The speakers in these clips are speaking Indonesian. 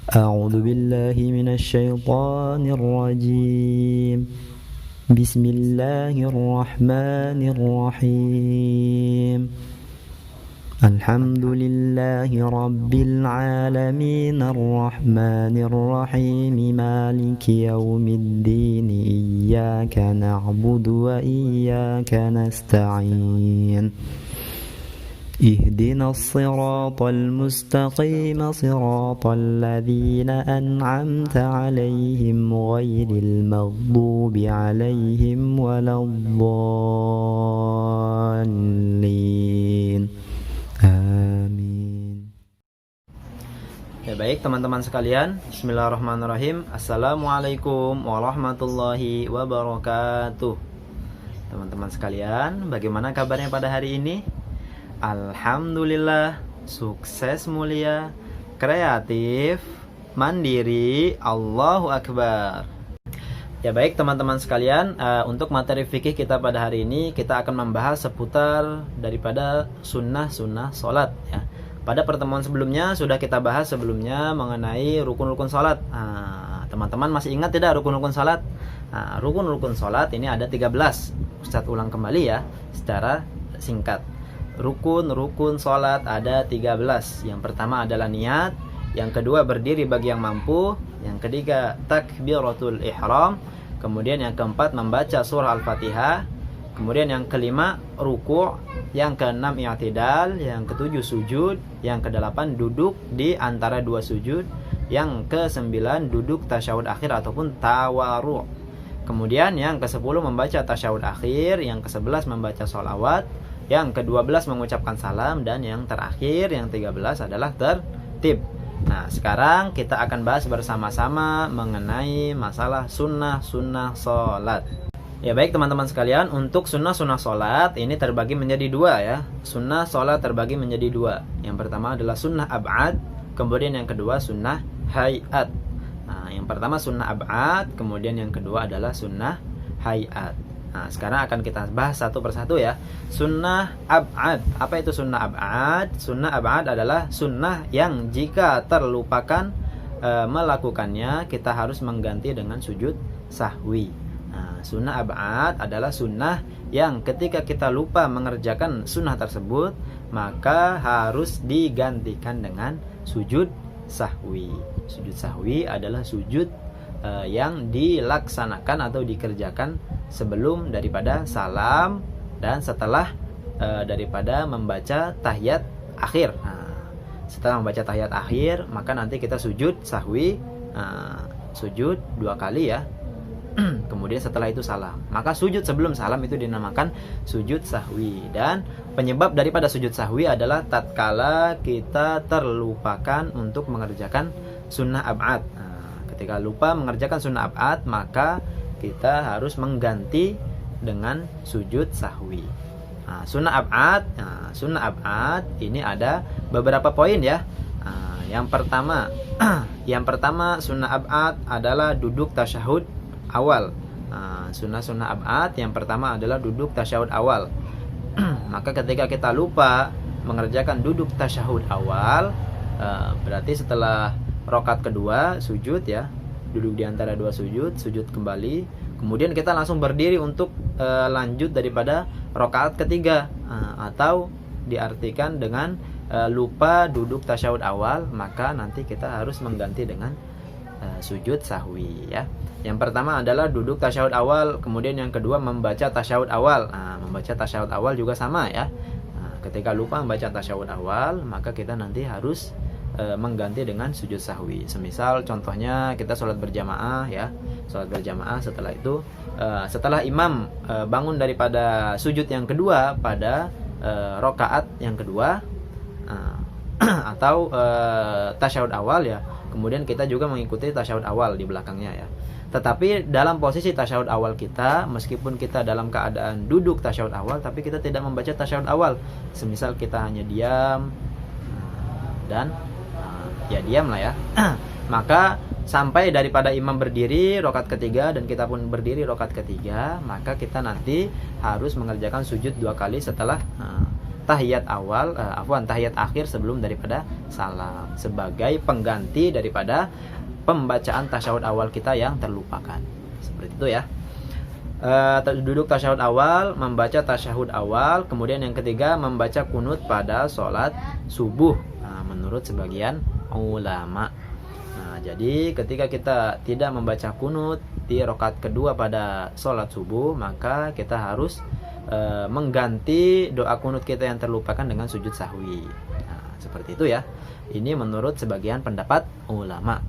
أعوذ بالله من الشيطان الرجيم بسم الله الرحمن الرحيم الحمد لله رب العالمين الرحمن الرحيم مالك يوم الدين إياك نعبد وإياك نستعين اهدنا الصراط المستقيم صراط الذين أنعمت عليهم غير المغضوب عليهم ولا الضالين Amin. Ya baik teman-teman sekalian, Bismillahirrahmanirrahim. Assalamualaikum warahmatullahi wabarakatuh. Teman-teman sekalian, bagaimana kabarnya pada hari ini? Alhamdulillah, sukses mulia, kreatif, mandiri, Allahu Akbar. Ya baik teman-teman sekalian, untuk materi fikih kita pada hari ini kita akan membahas seputar daripada sunnah-sunnah sholat ya. Pada pertemuan sebelumnya sudah kita bahas sebelumnya mengenai rukun-rukun sholat. Teman-teman masih ingat tidak rukun-rukun sholat? Rukun-rukun sholat ini ada 13. Ustadz ulang kembali ya secara singkat. Rukun-rukun sholat ada 13. Yang pertama adalah niat, yang kedua berdiri bagi yang mampu, yang ketiga takbiratul ihram, kemudian yang keempat membaca surah Al-Fatihah, kemudian yang kelima ruku', yang keenam i'tidal, yang ketujuh sujud, yang kedelapan duduk di antara dua sujud, yang kesembilan duduk tasyahud akhir ataupun tawaru'. Kemudian yang ke-10 membaca tasyahud akhir, yang ke-11 membaca sholawat, yang ke-12 mengucapkan salam, dan yang terakhir yang 13 adalah tertib. Nah, sekarang kita akan bahas bersama-sama mengenai masalah sunnah-sunnah sholat. Ya baik teman-teman sekalian, untuk sunnah-sunnah sholat ini terbagi menjadi dua ya. Sunnah sholat terbagi menjadi dua. Yang pertama adalah sunnah ab'ad, kemudian yang kedua sunnah hayat. Nah, yang pertama sunnah ab'ad, kemudian yang kedua adalah sunnah hayat. Nah, sekarang akan kita bahas satu persatu ya. Sunnah ab'ad. Apa itu sunnah ab'ad? Sunnah ab'ad adalah sunnah yang jika terlupakan melakukannya kita harus mengganti dengan sujud sahwi. Nah, sunnah ab'ad adalah sunnah yang ketika kita lupa mengerjakan sunnah tersebut maka harus digantikan dengan sujud sahwi. Sujud sahwi adalah sujud yang dilaksanakan atau dikerjakan sebelum daripada salam dan setelah daripada membaca tahiyat akhir. Setelah membaca tahiyat akhir maka nanti kita sujud sahwi, sujud 2 kali ya. Kemudian setelah itu salam. Maka sujud sebelum salam itu dinamakan sujud sahwi. Dan penyebab daripada sujud sahwi adalah tatkala kita terlupakan untuk mengerjakan sunnah ab'ad. Ketika lupa mengerjakan sunnah ab'ad maka kita harus mengganti dengan sujud sahwi. Sunnah ab'ad, sunnah ab'ad ini ada beberapa poin ya. Yang pertama sunnah ab'ad adalah duduk tasyahud awal. Sunnah ab'ad yang pertama adalah duduk tasyahud awal. Maka ketika kita lupa mengerjakan duduk tasyahud awal, berarti setelah rakaat kedua sujud ya, duduk di antara dua sujud, sujud kembali, kemudian kita langsung berdiri untuk lanjut daripada rakaat ketiga, atau diartikan dengan lupa duduk tasyahud awal, maka nanti kita harus mengganti dengan sujud sahwi ya. Yang pertama adalah duduk tasyahud awal, kemudian yang kedua membaca tasyahud awal. Membaca tasyahud awal juga sama ya. Ketika lupa membaca tasyahud awal, maka kita nanti harus mengganti dengan sujud sahwi. Semisal contohnya kita sholat berjamaah ya, sholat berjamaah, setelah itu setelah imam bangun daripada sujud yang kedua pada rakaat yang kedua atau tasyahud awal ya, kemudian kita juga mengikuti tasyahud awal di belakangnya ya. Tetapi dalam posisi tasyahud awal kita, meskipun kita dalam keadaan duduk tasyahud awal, tapi kita tidak membaca tasyahud awal. Semisal kita hanya diam dan ya diam lah ya. Maka sampai daripada imam berdiri rakaat ketiga dan kita pun berdiri rakaat ketiga, maka kita nanti harus mengerjakan sujud 2 kali setelah tahiyat awal, tahiyat akhir sebelum daripada salam, sebagai pengganti daripada pembacaan tasyahud awal kita yang terlupakan. Seperti itu ya. Duduk tasyahud awal, membaca tasyahud awal, kemudian yang ketiga membaca kunut pada sholat subuh, menurut sebagian ulama. Jadi ketika kita tidak membaca kunut di rakaat kedua pada sholat subuh, maka kita harus mengganti doa kunut kita yang terlupakan dengan sujud sahwi. Seperti itu ya. Ini menurut sebagian pendapat ulama.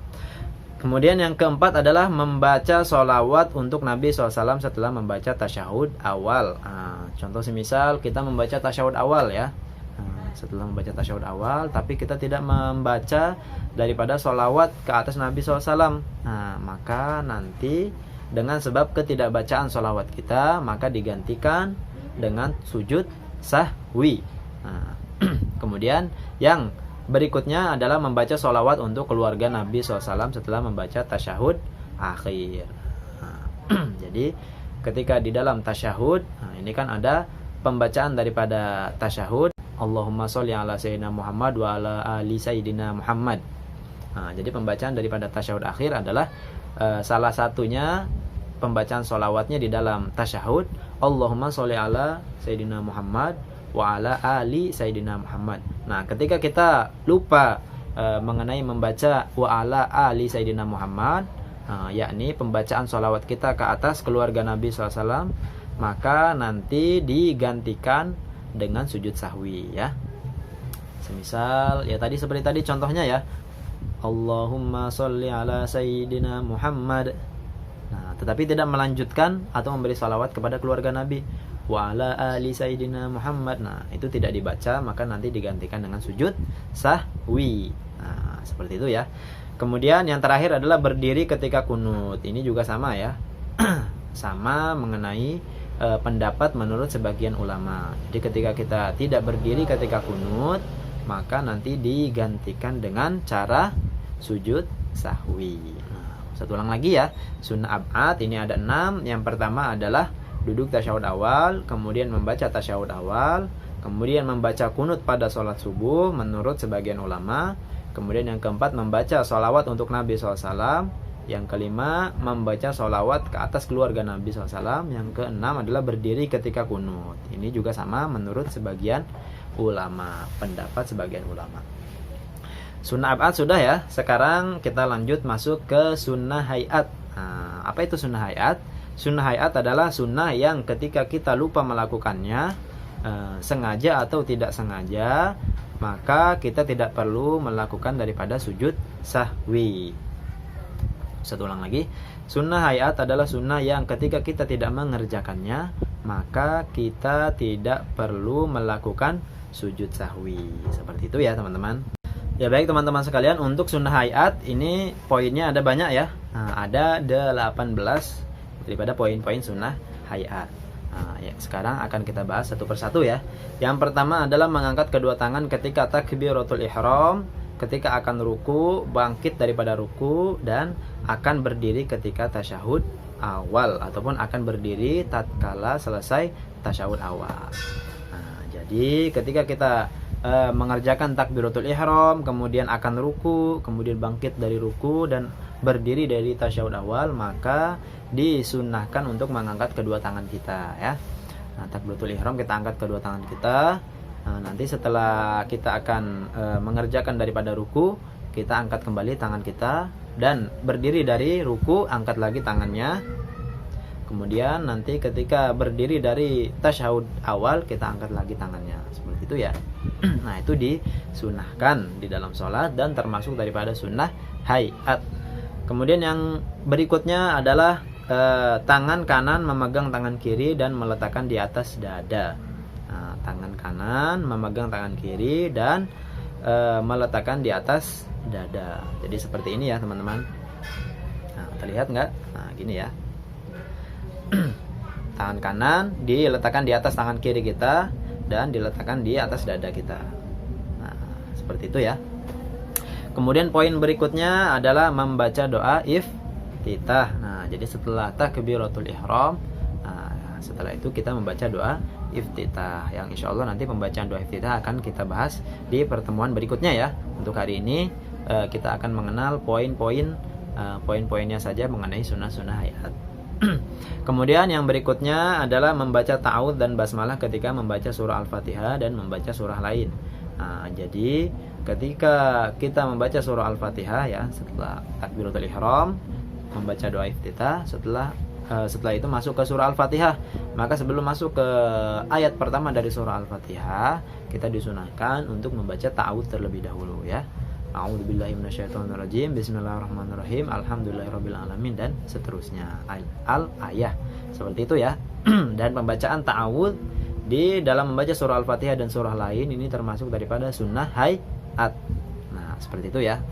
Kemudian yang keempat adalah membaca sholawat untuk Nabi SAW setelah membaca tasyahud awal. Contoh semisal kita membaca tasyahud awal ya. Setelah membaca tasyahud awal, tapi kita tidak membaca daripada sholawat ke atas Nabi SAW. Maka nanti dengan sebab ketidakbacaan sholawat kita, maka digantikan dengan sujud sahwi. Kemudian yang berikutnya adalah membaca sholawat untuk keluarga Nabi SAW setelah membaca tasyahud akhir. Jadi ketika di dalam tasyahud, ini kan ada pembacaan daripada tasyahud, Allahumma sholli ala sayyidina Muhammad wa ala ali sayyidina Muhammad. Jadi pembacaan daripada tasyahud akhir adalah salah satunya pembacaan sholawatnya di dalam tasyahud, Allahumma sholli ala sayyidina Muhammad wa ala ali sayyidina Muhammad. Nah, ketika kita lupa mengenai membaca wa ala ali sayyidina Muhammad, yakni pembacaan sholawat kita ke atas keluarga Nabi SAW, maka nanti digantikan dengan sujud sahwi ya. Semisal ya tadi seperti tadi contohnya ya, Allahumma sholli ala sayyidina Muhammad. Nah, tetapi tidak melanjutkan atau memberi sholawat kepada keluarga Nabi, wa ala ali sayyidina Muhammad. Nah, itu tidak dibaca, maka nanti digantikan dengan sujud sahwi. Nah, seperti itu ya. Kemudian yang terakhir adalah berdiri ketika kunut. Ini juga sama ya. Sama mengenai pendapat menurut sebagian ulama. Jadi ketika kita tidak berdiri ketika kunut, maka nanti digantikan dengan cara sujud sahwi. Nah, satu ulang lagi ya. Sunnah ab'ad ini ada 6. Yang pertama adalah duduk tasyahud awal, kemudian membaca tasyahud awal, kemudian membaca kunut pada sholat subuh menurut sebagian ulama, kemudian yang keempat membaca sholawat untuk Nabi SAW, yang kelima membaca sholawat ke atas keluarga Nabi SAW, yang keenam adalah berdiri ketika kunut. Ini juga sama menurut sebagian ulama, pendapat sebagian ulama. Sunnah ab'ad sudah ya. Sekarang kita lanjut masuk ke sunnah hayat. Apa itu sunnah hayat? Sunnah hayat adalah sunnah yang ketika kita lupa melakukannya, sengaja atau tidak sengaja, maka kita tidak perlu melakukan daripada sujud sahwi. Satu ulang lagi. Sunnah hayat adalah sunnah yang ketika kita tidak mengerjakannya, maka kita tidak perlu melakukan sujud sahwi. Seperti itu ya teman-teman. Ya baik teman-teman sekalian, untuk sunnah hayat ini poinnya ada banyak ya. Ada 18 daripada poin-poin sunnah hayat. Ya, sekarang akan kita bahas satu persatu ya. Yang pertama adalah mengangkat kedua tangan ketika takbiratul ihram, ketika akan ruku, bangkit daripada ruku, dan akan berdiri ketika tasyahud awal, ataupun akan berdiri tatkala selesai tasyahud awal. Jadi ketika kita mengerjakan takbiratul ihram, kemudian akan ruku, kemudian bangkit dari ruku dan berdiri dari tasyahud awal, maka disunnahkan untuk mengangkat kedua tangan kita ya. Takbiratul ihram kita angkat kedua tangan kita. Nanti setelah kita akan mengerjakan daripada ruku, kita angkat kembali tangan kita, dan berdiri dari ruku angkat lagi tangannya. Kemudian nanti ketika berdiri dari tasyahud awal, kita angkat lagi tangannya. Seperti itu ya. Nah, itu disunahkan di dalam sholat dan termasuk daripada sunnah hayat. Kemudian yang berikutnya adalah tangan kanan memegang tangan kiri dan meletakkan di atas dada. Tangan kanan memegang tangan kiri dan meletakkan di atas dada. Jadi seperti ini ya teman-teman. Terlihat nggak? Nah, gini ya. Tangan kanan diletakkan di atas tangan kiri kita dan diletakkan di atas dada kita. Nah, seperti itu ya. Kemudian poin berikutnya adalah membaca doa iftitah. Nah, jadi setelah takbiratul ihram, setelah itu kita membaca doa iftitah, yang insya Allah nanti pembacaan doa iftitah akan kita bahas di pertemuan berikutnya ya. Untuk hari ini kita akan mengenal poin-poinnya saja mengenai sunnah-sunnah hayat. Kemudian yang berikutnya adalah membaca ta'awudz dan basmalah ketika membaca surah Al-Fatihah dan membaca surah lain. Jadi ketika kita membaca surah Al-Fatihah ya, setelah takbiratul ihram, membaca doa iftitah, setelah itu masuk ke surah Al-Fatihah. Maka sebelum masuk ke ayat pertama dari surah Al-Fatihah, kita disunahkan untuk membaca ta'awudz terlebih dahulu ya. A'udzubillahi minasyaitonirrajim. Bismillahirrahmanirrahim. Alhamdulillahirabbil alamin dan seterusnya. Al-ayah. Seperti itu ya. Dan pembacaan ta'awudz di dalam membaca surah Al-Fatihah dan surah lain ini termasuk daripada sunnah hayat. Nah, seperti itu ya.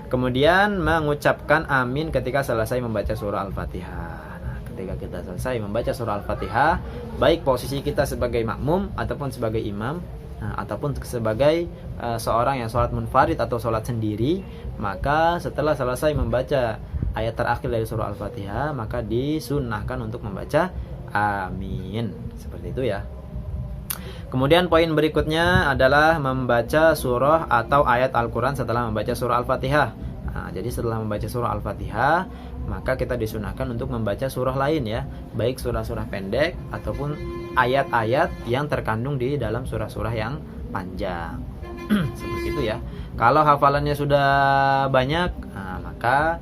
Kemudian mengucapkan amin ketika selesai membaca surah Al-Fatihah. Ketika kita selesai membaca surah Al-Fatihah, baik posisi kita sebagai makmum ataupun sebagai imam, ataupun sebagai seorang yang sholat munfarid atau sholat sendiri, maka setelah selesai membaca ayat terakhir dari surah Al-Fatihah, maka disunnahkan untuk membaca amin. Seperti itu ya. Kemudian poin berikutnya adalah membaca surah atau ayat Al-Quran setelah membaca surah Al-Fatihah. Jadi setelah membaca surah Al-Fatihah, maka kita disunahkan untuk membaca surah lain ya, baik surah-surah pendek ataupun ayat-ayat yang terkandung di dalam surah-surah yang panjang. Seperti itu ya. Kalau hafalannya sudah banyak, maka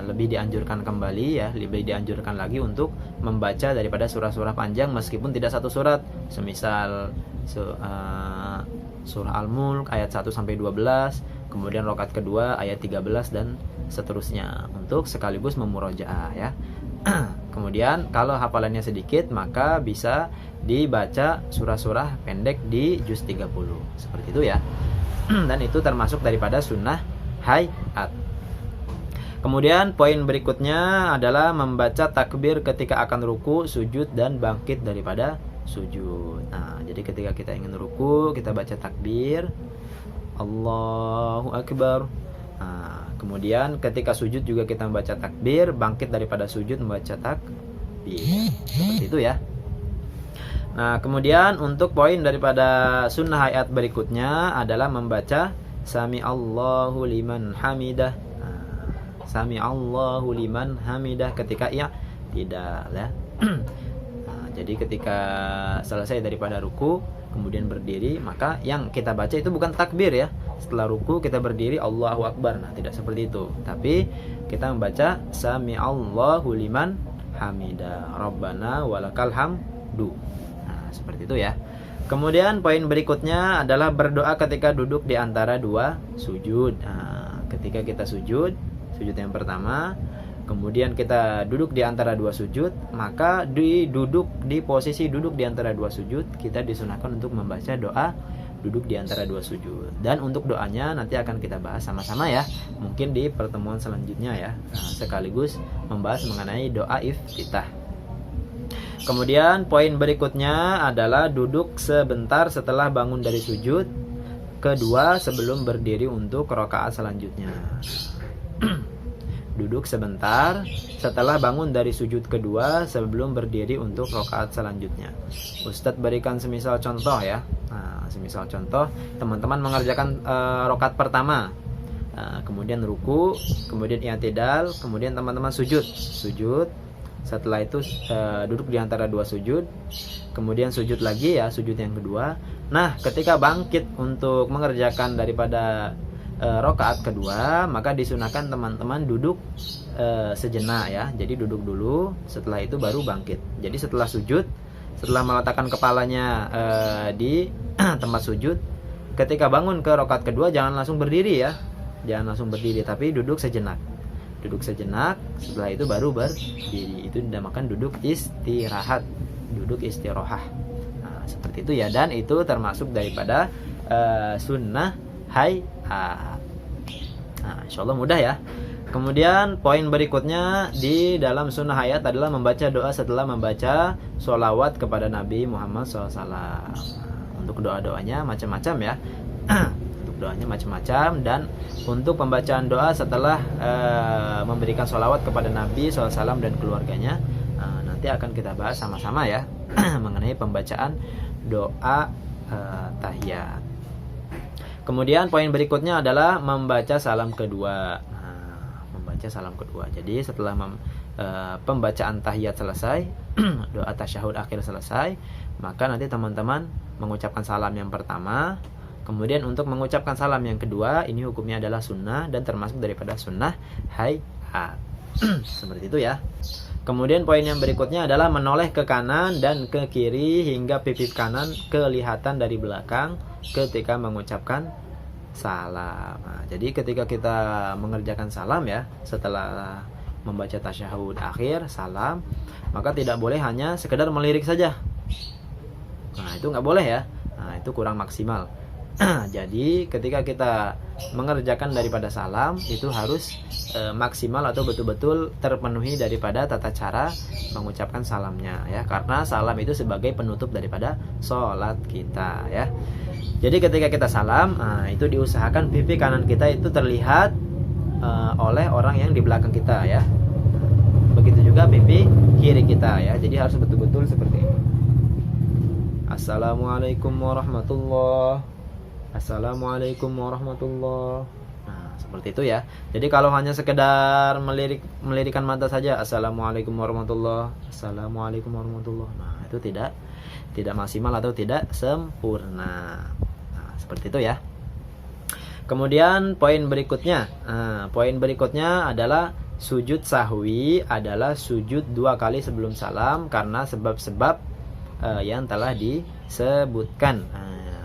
lebih dianjurkan kembali ya, lebih dianjurkan lagi untuk membaca daripada surah-surah panjang meskipun tidak satu surat. Semisal surah Al-Mulk ayat 1 sampai 12, kemudian rakaat kedua ayat 13 dan seterusnya, untuk sekaligus memurojaah ya. Kemudian kalau hafalannya sedikit, maka bisa dibaca surah-surah pendek di juz 30. Seperti itu ya. Dan itu termasuk daripada sunnah hayat. Kemudian poin berikutnya adalah membaca takbir ketika akan ruku, sujud dan bangkit daripada sujud. Jadi ketika kita ingin ruku, kita baca takbir Allahu Akbar. Kemudian ketika sujud juga kita membaca takbir, bangkit daripada sujud membaca takbir. Seperti itu ya. Nah, kemudian untuk poin daripada sunnah hayat berikutnya adalah membaca Sami Allahu liman hamidah. Sami Allahu liman hamidah ketika tidak ya. Jadi ketika selesai daripada ruku kemudian berdiri, maka yang kita baca itu bukan takbir ya. Setelah ruku kita berdiri Allahu Akbar. Nah, tidak seperti itu. Tapi kita membaca Sami Allahu liman hamidah. Rabbana walakal hamdu. Nah, seperti itu ya. Kemudian poin berikutnya adalah berdoa ketika duduk di antara dua sujud. Ketika kita sujud yang pertama, kemudian kita duduk di antara dua sujud, maka di posisi duduk di antara dua sujud kita disunahkan untuk membaca doa duduk di antara dua sujud. Dan untuk doanya nanti akan kita bahas sama-sama ya, mungkin di pertemuan selanjutnya ya, sekaligus membahas mengenai doa iftitah. Kemudian poin berikutnya adalah duduk sebentar setelah bangun dari sujud kedua sebelum berdiri untuk rakaat selanjutnya. Duduk sebentar setelah bangun dari sujud kedua sebelum berdiri untuk rakaat selanjutnya. Ustadz berikan semisal contoh ya. Semisal contoh, teman-teman mengerjakan rakaat pertama, kemudian ruku, kemudian i'tidal, kemudian teman-teman sujud. Setelah itu duduk di antara dua sujud, kemudian sujud lagi ya, sujud yang kedua. Nah, ketika bangkit untuk mengerjakan daripada rakaat kedua, maka disunahkan teman-teman duduk sejenak ya. Jadi duduk dulu, setelah itu baru bangkit. Jadi setelah sujud, setelah meletakkan kepalanya di tempat sujud, ketika bangun ke rakaat kedua jangan langsung berdiri ya. Jangan langsung berdiri, tapi duduk sejenak. Setelah itu baru berdiri. Itu dinamakan duduk istirahat, duduk istirahat. Nah, seperti itu ya. Dan itu termasuk daripada sunnah hayat. Nah, insyaallah mudah ya. Kemudian poin berikutnya di dalam sunnah hayat adalah membaca doa setelah membaca sholawat kepada Nabi Muhammad SAW. Untuk doa-doanya macam-macam ya. Untuk doanya macam-macam. Dan untuk pembacaan doa setelah memberikan sholawat kepada Nabi SAW dan keluarganya, nanti nanti akan kita bahas sama-sama ya mengenai pembacaan doa tahiyat. Kemudian poin berikutnya adalah membaca salam kedua. Membaca salam kedua. Jadi setelah pembacaan tahiyat selesai, doa tasyahud akhir selesai, maka nanti teman-teman mengucapkan salam yang pertama. Kemudian untuk mengucapkan salam yang kedua, ini hukumnya adalah sunnah dan termasuk daripada sunnah hayat. Seperti itu ya. Kemudian poin yang berikutnya adalah menoleh ke kanan dan ke kiri hingga pipi kanan kelihatan dari belakang ketika mengucapkan salam. Nah, jadi ketika kita mengerjakan salam ya, setelah membaca tasyahud akhir salam, maka tidak boleh hanya sekedar melirik saja. Nah, itu nggak boleh ya. Nah, itu kurang maksimal. Jadi ketika kita mengerjakan daripada salam itu harus maksimal atau betul-betul terpenuhi daripada tata cara mengucapkan salamnya ya, karena salam itu sebagai penutup daripada sholat kita ya. Jadi ketika kita salam, itu diusahakan pipi kanan kita itu terlihat oleh orang yang di belakang kita ya. Begitu juga pipi kiri kita ya. Jadi harus betul-betul seperti ini. Assalamualaikum warahmatullahi. Assalamualaikum warahmatullahi. Nah, seperti itu ya. Jadi kalau hanya sekedar melirikkan mata saja, Assalamualaikum warahmatullahi, Assalamualaikum warahmatullahi. Nah, itu tidak maksimal atau tidak sempurna. Nah, seperti itu ya. Kemudian poin berikutnya adalah sujud sahwi adalah sujud 2 kali sebelum salam karena sebab-sebab yang telah disebutkan.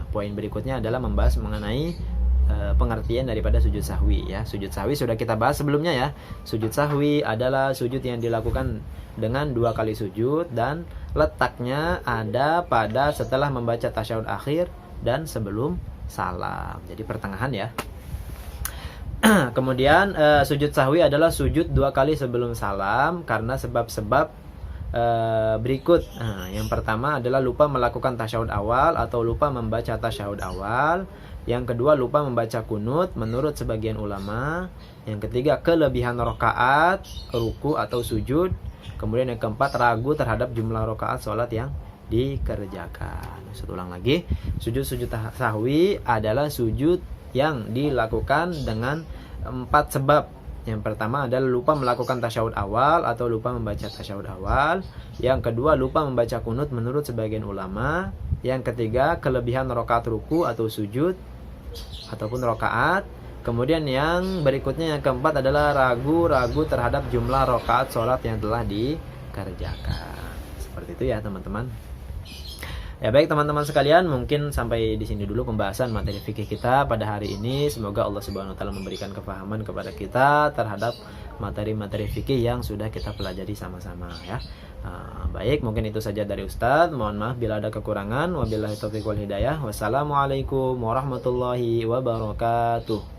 Poin berikutnya adalah membahas mengenai pengertian daripada sujud sahwi ya. Sujud sahwi sudah kita bahas sebelumnya ya. Sujud sahwi adalah sujud yang dilakukan dengan 2 kali sujud dan letaknya ada pada setelah membaca tasyahud akhir dan sebelum salam. Jadi pertengahan ya. Kemudian sujud sahwi adalah sujud 2 kali sebelum salam karena sebab-sebab berikut. Yang pertama adalah lupa melakukan tasyahud awal atau lupa membaca tasyahud awal. Yang kedua lupa membaca kunut menurut sebagian ulama. Yang ketiga kelebihan rakaat, ruku atau sujud. Kemudian yang keempat ragu terhadap jumlah rakaat sholat yang dikerjakan. Saya ulang lagi, sujud sahwi adalah sujud yang dilakukan dengan 4 sebab. Yang pertama adalah lupa melakukan tasyahud awal atau lupa membaca tasyahud awal. Yang kedua lupa membaca kunut menurut sebagian ulama. Yang ketiga kelebihan rakaat ruku atau sujud ataupun rakaat. Kemudian yang berikutnya yang keempat adalah ragu terhadap jumlah rakaat sholat yang telah dikerjakan. Seperti itu ya teman-teman. Ya baik teman-teman sekalian, mungkin sampai di sini dulu pembahasan materi fikih kita pada hari ini. Semoga Allah Subhanahu wa taala memberikan kefahaman kepada kita terhadap materi-materi fikih yang sudah kita pelajari sama-sama ya. Baik, mungkin itu saja dari Ustadz. Mohon maaf bila ada kekurangan. Wabillahi taufiq wal hidayah. Wassalamualaikum warahmatullahi wabarakatuh.